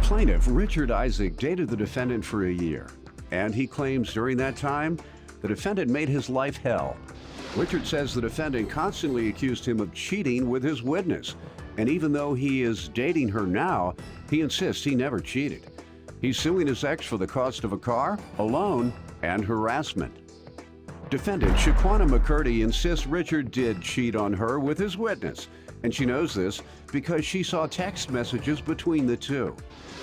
plaintiff, Richard Isaac, dated the defendant for a year, and he claims during that time, the defendant made his life hell. Richard says the defendant constantly accused him of cheating with his witness, and even though he is dating her now, he insists he never cheated. He's suing his ex for the cost of a car, a loan, and harassment. Defendant Shaquana McCoy insists Richard did cheat on her with his witness, and she knows this because she saw text messages between the two.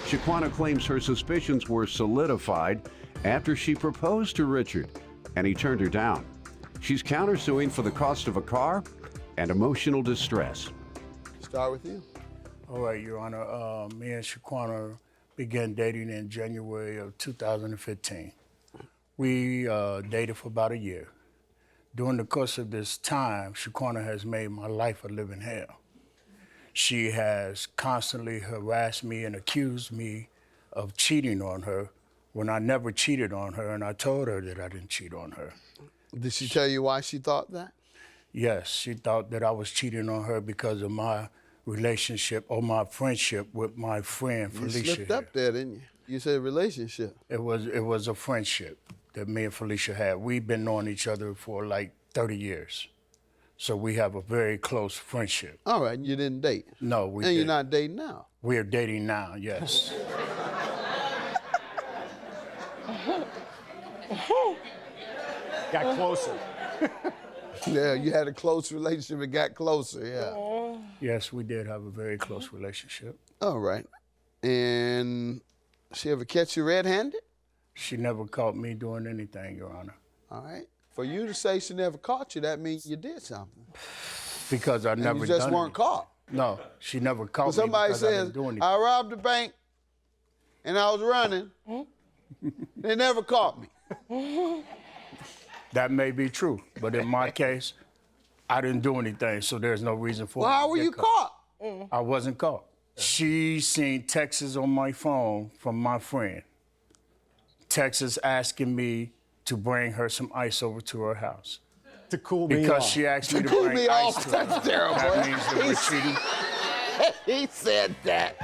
Shaquana claims her suspicions were solidified after she proposed to Richard, and he turned her down. She's countersuing for the cost of a car and emotional distress. Start with you. All right, Your Honor. Me and Shaquana began dating in January of 2015. We dated for about a year. During the course of this time, Shaquana has made my life a living hell. She has constantly harassed me and accused me of cheating on her when I never cheated on her, and I told her that I didn't cheat on her. Did she tell you why she thought that? Yes, she thought that I was cheating on her because of my relationship or my friendship with my friend Felicia. You slipped up there, didn't you? You said relationship. It was a friendship that me and Felicia had. We've been knowing each other for like 30 years. So we have a very close friendship. All right, you didn't date? No, we And didn't. you're not dating now? We are dating now, yes. Got closer. Yeah, you had a close relationship and got closer, yeah. Yes, we did have a very close relationship. All right. And she ever catch you red-handed? She never caught me doing anything, Your Honor. All right. For you to say she never caught you, that means you did something. Because I never And you just done weren't it. caught. No, she never caught When me somebody because I says, didn't do anything. I robbed the bank and I was running, they never caught me. That may be true, but in my case, I didn't do anything, so there's no reason for Well, me how to were get you caught? I wasn't caught. She seen texts on my phone from my friend. Texts asking me to bring her some ice over to her house. To cool me Because off. she asked me to Cool bring me ice off, to her. that's terrible. That means that we're cheating. He said that.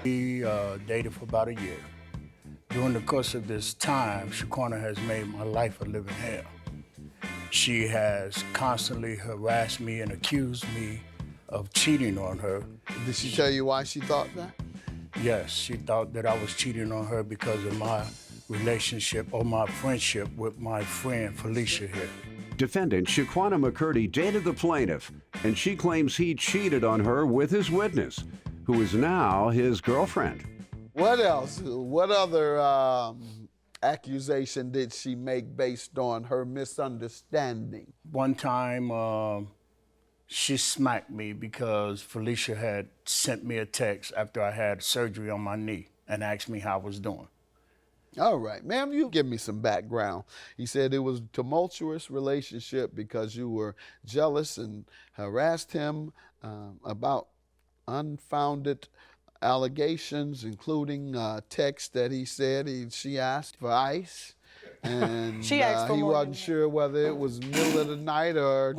We dated for about a year. During the course of this time, Shaquana has made my life a living hell. She has constantly harassed me and accused me of cheating on her. Did she tell you why she thought that? Yes, she thought that I was cheating on her because of my relationship or my friendship with my friend Felicia here. Defendant Shaquana McCoy dated the plaintiff, and she claims he cheated on her with his witness, who is now his girlfriend. What else? What other accusation did she make based on her misunderstanding? One time, she smacked me because Felicia had sent me a text after I had surgery on my knee and asked me how I was doing. All right, ma'am, you give me some background. He said it was a tumultuous relationship because you were jealous and harassed him about unfounded allegations, including text that he said she asked for ice, and She asked for he more wasn't than sure whether it was middle of the night or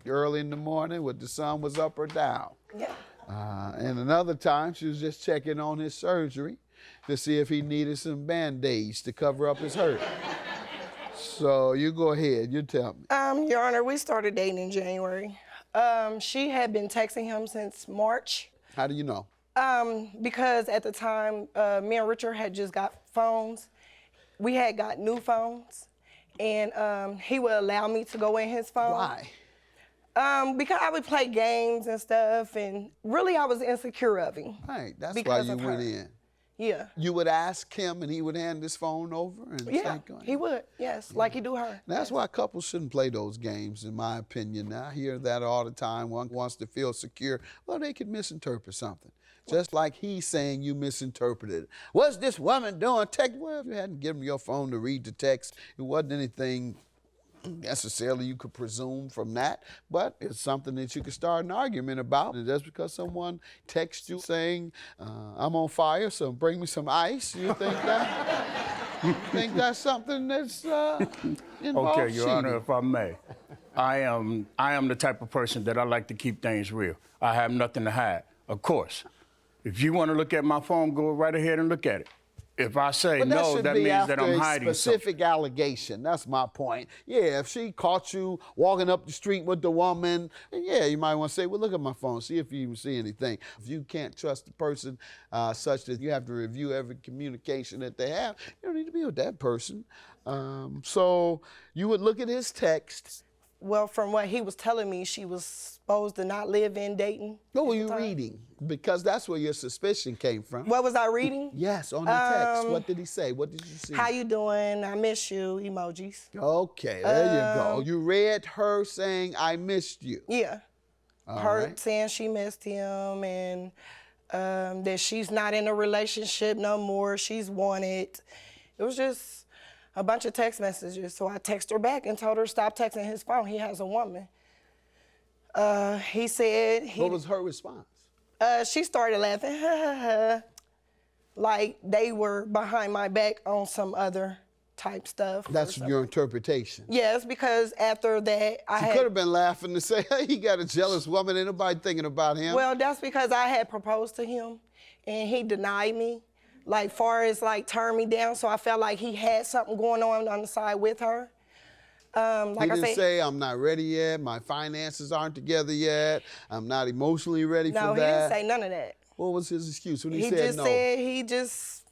early in the morning, whether the sun was up or down. Yeah. And another time, she was just checking on his surgery to see if he needed some Band-Aids to cover up his hurt. So you go ahead, you tell me. Your Honor, we started dating in January. She had been texting him since March. How do you know? Because at the time, me and Richard had just got phones. We had got new phones, and he would allow me to go in his phone. Why? Because I would play games and stuff, and really I was insecure of him. Right, that's because why you of went her. in. Yeah. You would ask him and he would hand his phone over and Yeah, say, go ahead. he would, yes, like he do her. That's why couples shouldn't play those games, in my opinion. I hear that all the time. One wants to feel secure. Well, they could misinterpret something. Just like he's saying you misinterpreted it. What's this woman doing? Text. Well, if you hadn't given your phone to read the text, it wasn't anything necessarily you could presume from that, but it's something that you could start an argument about. And just because someone texts you saying, I'm on fire, so bring me some ice, you think that's something that's involves Okay, Your Honor, cheating? if I may. I am the type of person that I like to keep things real. I have nothing to hide, of course. If you want to look at my phone, go right ahead and look at it. If I say But no, that means that I'm hiding after a specific something. allegation. That's my point. Yeah, if she caught you walking up the street with the woman, yeah, you might want to say, well, look at my phone, see if you even see anything. If you can't trust the person such that you have to review every communication that they have, you don't need to be with that person. So you would look at his text. Well, from what he was telling me, she was supposed to not live in Dayton. What were you reading? Because that's where your suspicion came from. What was I reading? Yes, on the text. What did he say? What did you see? How you doing? I miss you, emojis. Okay, there you go. You read her saying, I missed you. Yeah. All Her right. saying she missed him and that she's not in a relationship no more. She's wanted. It was just a bunch of text messages. So I texted her back and told her stop texting his phone. He has a woman. He said What was her response? she started laughing, like they were behind my back on some other type stuff. That's your interpretation. Yes, because after that I She had. could have been laughing to say, hey, he got a jealous woman. Ain't nobody thinking about him. Well, that's because I had proposed to him, and he denied me, like far as like turned me down. So I felt like he had something going on the side with her. Like he I didn't said, say, I'm not ready yet. My finances aren't together yet. I'm not emotionally ready no, for he that. didn't say none of that. What was his excuse when he He said just no? said he just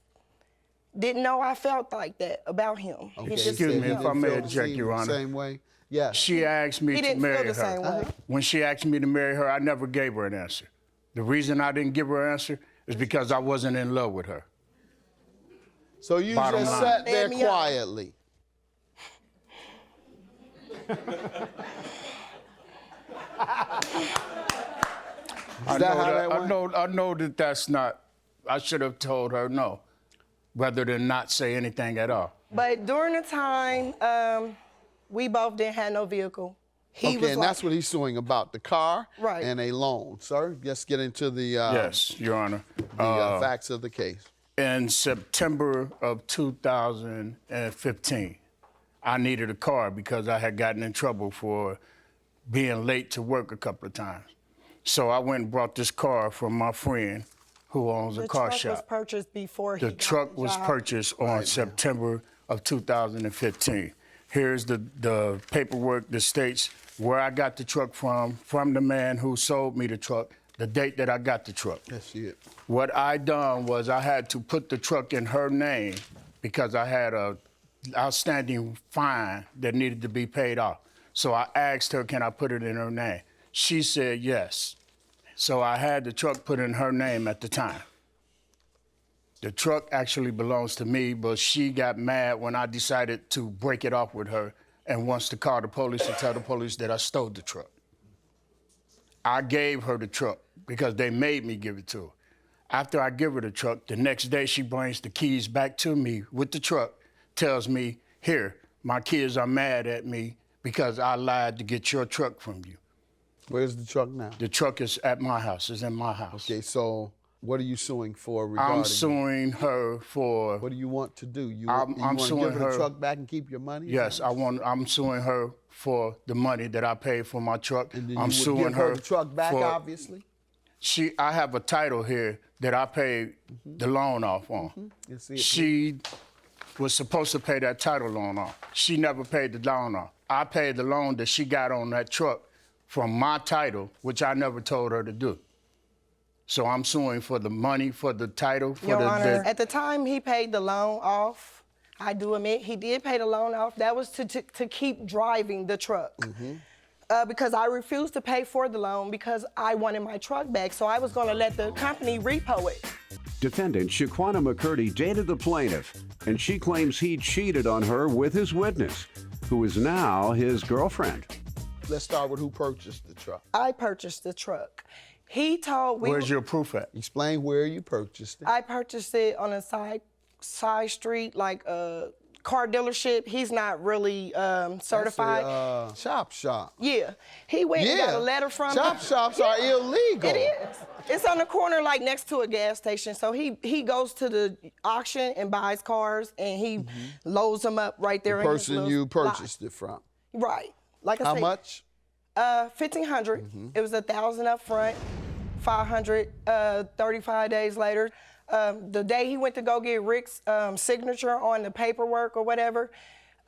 didn't know I felt like that about him. Okay, He just Excuse didn't me if know. I may Felt object, the Your Honor. Same way? Yes. She asked me He to didn't feel marry the same her. way. When she asked me to marry her, I never gave her an answer. The reason I didn't give her an answer is because I wasn't in love with her. So you Bottom just line. sat there Stand me up. quietly. I know that that's not, I should have told her no, rather than not say anything at all. But during the time, we both didn't have no vehicle. He Okay, was and like, that's what he's suing about, the car Right. and a loan. Sir, let's get into the, Yes, Your Honor. the facts of the case. In September of 2015, I needed a car because I had gotten in trouble for being late to work a couple of times. So I went and brought this car from my friend who owns a the car truck shop. was purchased before he The got truck the was job. purchased on September of 2015. Here's the paperwork that states where I got the truck from the man who sold me the truck, the date that I got the truck. That's it. What I done was I had to put the truck in her name because I had a outstanding fine that needed to be paid off. So I asked her, can I put it in her name? She said yes. So I had the truck put in her name at the time. The truck actually belongs to me, but she got mad when I decided to break it off with her and wants to call the police and tell the police that I stole the truck. I gave her the truck because they made me give it to her. After I give her the truck, the next day she brings the keys back to me with the truck, tells me, here, my kids are mad at me because I lied to get your truck from you. Where's the truck now? The truck is at my house, is in my house. Okay, so what are you suing for regarding? I'm suing her for, What do you want to do? You I'm want to suing give her the her- truck back and keep your money? yes, I'm suing her for the money that I paid for my truck. And then I'm you would suing give her the truck back, for- obviously? I have a title here that I paid the loan off on. You see it, She was supposed to pay that title loan off. She never paid the loan off. I paid the loan that she got on that truck from my title, which I never told her to do. So I'm suing for the money, for the title, for Your the Honor, at the time he paid the loan off, I do admit he did pay the loan off. That was to keep driving the truck. Because I refused to pay for the loan because I wanted my truck back. So I was going to let the company repo it. Defendant Shaquana McCoy dated the plaintiff, and she claims he cheated on her with his witness, who is now his girlfriend. Let's start with who purchased the truck. I purchased the truck. He told me. Where's your proof at? Explain where you purchased it. I purchased it on a side street, like a car dealership. He's not really certified. That's a, shop. Yeah. He went and got a letter from Shops are illegal. It is. It's on the corner, like next to a gas station. So he goes to the auction and buys cars, and he loads them up right there. The in his person little you lot. purchased it from. Right. Like I How said. much? $1,500. It was $1,000 up front, $500 35 days later. The day he went to go get Rick's signature on the paperwork or whatever,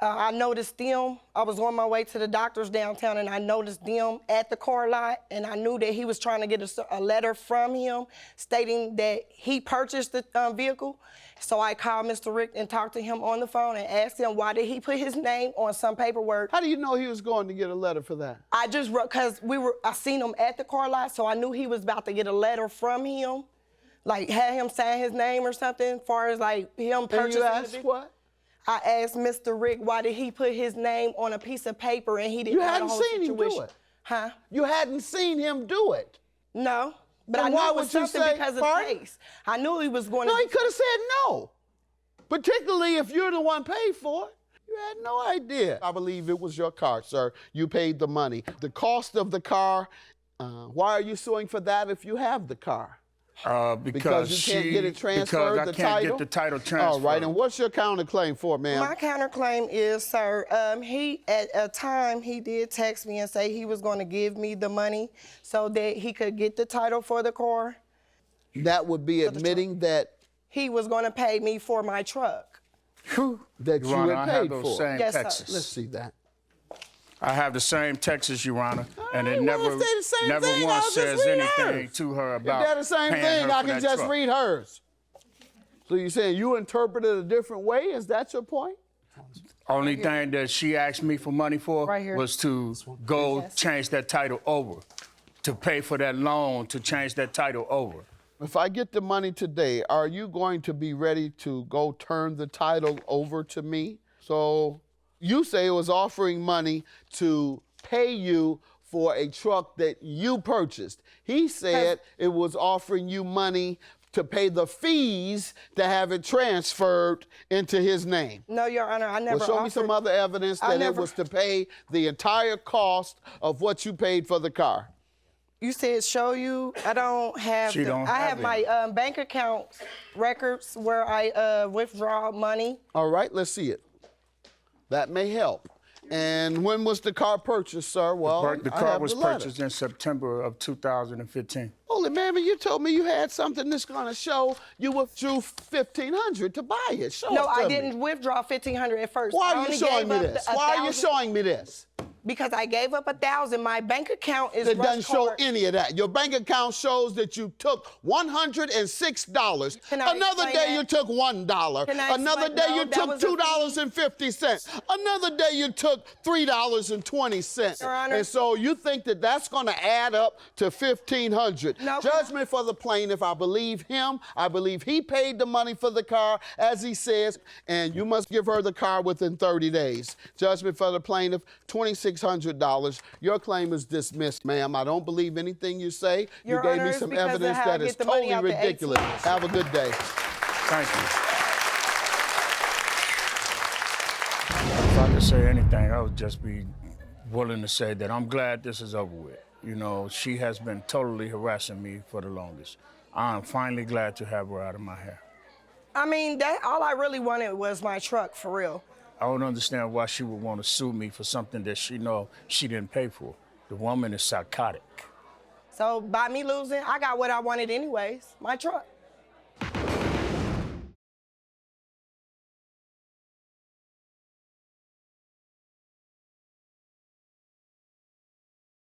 I noticed them. I was on my way to the doctor's downtown, and I noticed them at the car lot, and I knew that he was trying to get a letter from him stating that he purchased the vehicle. So I called Mr. Rick and talked to him on the phone and asked him why did he put his name on some paperwork. How do you know he was going to get a letter for that? I just wrote, because I seen him at the car lot, so I knew he was about to get a letter from him, like had him sign his name or something, as far as like him purchasing. And you asked what? I asked Mr. Rick why did he put his name on a piece of paper and he didn't You know the hadn't whole seen situation. him do it. Huh? You hadn't seen him do it. No, but Then I knew why it was would you something say, because of pardon? the case. I knew he was going No, to. he could have said no. Particularly if you're the one paid for it. You had no idea. I believe it was your car, sir. You paid the money. The cost of the car, why are you suing for that if you have the car? Because you can't get it transferred, because I can't get the title transferred. All right, and what's your counterclaim for, ma'am? My counterclaim is, sir, he at a time he did text me and say he was going to give me the money so that he could get the title for the car. That would be admitting that He was going to pay me for my truck. that you Your Honor, had I have paid those for. same Yes, sir. texts. Let's see that. I have the same texts, Your Honor, and it right, well, never, if they the same never thing, I'll once just says read anything hers. to her about If they're the same paying thing, her I for can that just truck. read hers. So you're saying you interpreted a different way? Is that your point? Only thing that she asked me for money for Right here. was to go change that title over, to pay for that loan to change that title over. If I get the money today, are you going to be ready to go turn the title over to me? So you say it was offering money to pay you for a truck that you purchased. He said it was offering you money to pay the fees to have it transferred into his name. No, Your Honor, I never Well, show me some offered- other evidence I that never- it was to pay the entire cost of what you paid for the car. You said show you. I don't have. She don't I have have my bank account records where I withdraw money. All right, let's see it. That may help. And when was the car purchased, sir? Well, The I car have was the letter. purchased in September of 2015. Holy mammy, you told me you had something that's going to show you withdrew $1,500 to buy it. Show No, it to I me. didn't withdraw $1,500 at first. Why I are you only showing gave me up this? a Why are you $1,000 showing me this? Because I gave up $1,000. My bank account is It doesn't show card. any of that. Your bank account shows that you took $106. Can I Another explain day that? you took $1. Can I Another explain- day no, you that took was a fee. $2.50. Another day you took $3.20. Your Honor. And so you think that that's going to add up to $1,500. No. Judgment for the plaintiff. I believe him. I believe he paid the money for the car, as he says, and you must give her the car within 30 days. Judgment for the plaintiff, $2,600. Your claim is dismissed, ma'am. I don't believe anything you say. Your You gave Honor, me it's some because of evidence how I that is get the money totally out the ridiculous. ATM. Have a good day. Thank you. If I could say anything, I would just be willing to say that I'm glad this is over with. You know, she has been totally harassing me for the longest. I'm finally glad to have her out of my hair. I mean, that all I really wanted was my truck, for real. I don't understand why she would want to sue me for something that she know she didn't pay for. The woman is psychotic. So by me losing, I got what I wanted anyways, my truck.